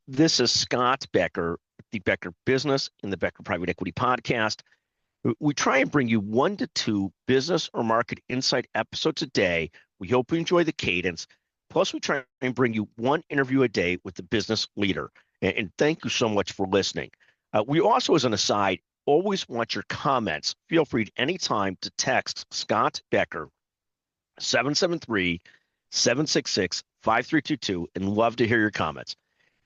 This is Scott Becker, the Becker Business and the Becker Private Equity Podcast. We try and bring you 1 to 2 business or market insight episodes a day. We hope you enjoy the cadence. Plus, we try and bring you one interview a day with the business leader. And thank you so much for listening. We also, as an aside, always want your comments. Feel free at any time to text Scott Becker, 773-766-5322, and love to hear your comments.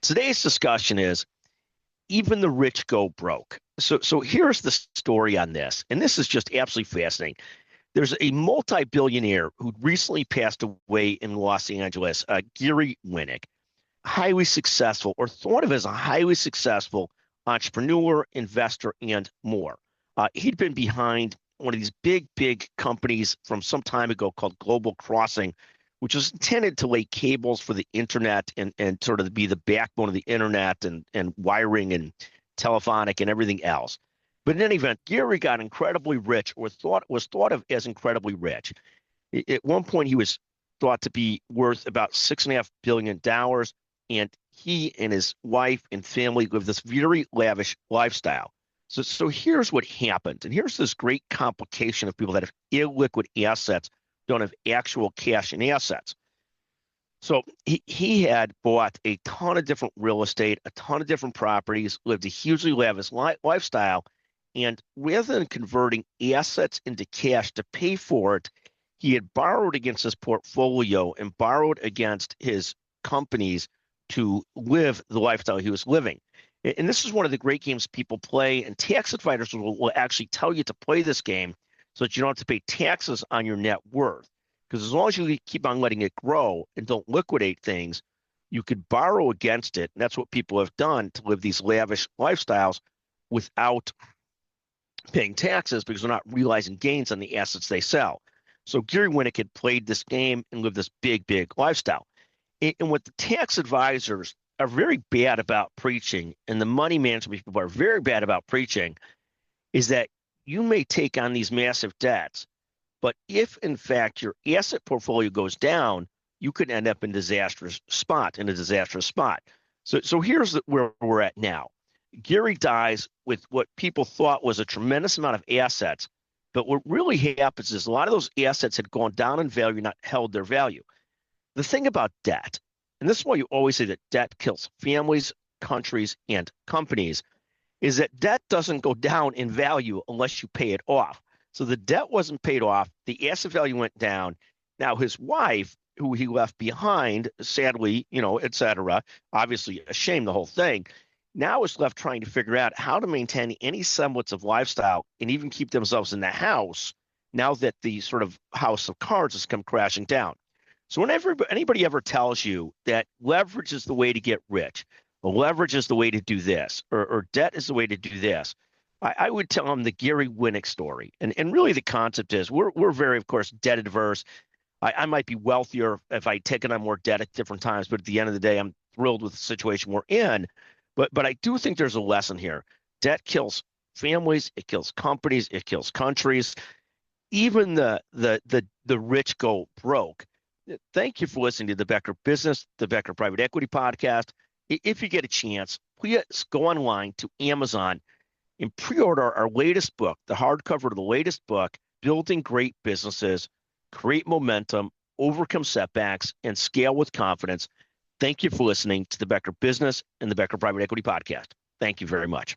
Today's discussion is even the rich go broke. So here's the story on this, and this is just absolutely fascinating. There's a multi-billionaire who recently passed away in Los Angeles, Gary Winick, highly successful, or thought of as a highly successful entrepreneur, investor, and more. He'd been behind one of these big companies from some time ago called Global Crossing, which was intended to lay cables for the internet and sort of be the backbone of the internet and wiring and telephonic and everything else. But in any event, Gary got incredibly rich, or was thought of as incredibly rich. At one point, he was thought to be worth about $6.5 billion, and he and his wife and family live this very lavish lifestyle. So here's what happened, and here's this great complication of people that have illiquid assets, don't have actual cash and assets. So he had bought a ton of different real estate, a ton of different properties, lived a hugely lavish lifestyle, and rather than converting assets into cash to pay for it, he had borrowed against his portfolio and borrowed against his companies to live the lifestyle he was living. And this is one of the great games people play, and tax advisors will actually tell you to play this game so that you don't have to pay taxes on your net worth. Because as long as you keep on letting it grow and don't liquidate things, you could borrow against it. And that's what people have done to live these lavish lifestyles without paying taxes because they're not realizing gains on the assets they sell. So Gary Winick had played this game and lived this big lifestyle. And what the tax advisors are very bad about preaching, and the money management people are very bad about preaching, is that you may take on these massive debts, but if in fact your asset portfolio goes down, you could end up in a disastrous spot. So here's where we're at now. Gary dies with what people thought was a tremendous amount of assets, but what really happens is a lot of those assets had gone down in value, not held their value. The thing about debt, and this is why you always say that debt kills families, countries, and companies, is that debt doesn't go down in value unless you pay it off. So the debt wasn't paid off. The asset value went down. Now his wife, who he left behind, sadly, et cetera, obviously a shame, the whole thing, now is left trying to figure out how to maintain any semblance of lifestyle and even keep themselves in the house now that the sort of house of cards has come crashing down. So whenever anybody ever tells you that leverage is the way to get rich, or leverage is the way to do this, or debt is the way to do this, I would tell them the Gary Winick story. And really the concept is we're very, of course, debt adverse. I might be wealthier if I'd taken on more debt at different times, but at the end of the day, I'm thrilled with the situation we're in. But I do think there's a lesson here. Debt kills families, it kills companies, it kills countries. Even the rich go broke. Thank you for listening to the Becker Business, the Becker Private Equity Podcast. If you get a chance, please go online to Amazon and pre-order our latest book, the hardcover of the latest book, Building Great Businesses, Create Momentum, Overcome Setbacks, and Scale with Confidence. Thank you for listening to the Becker Business and the Becker Private Equity Podcast. Thank you very much.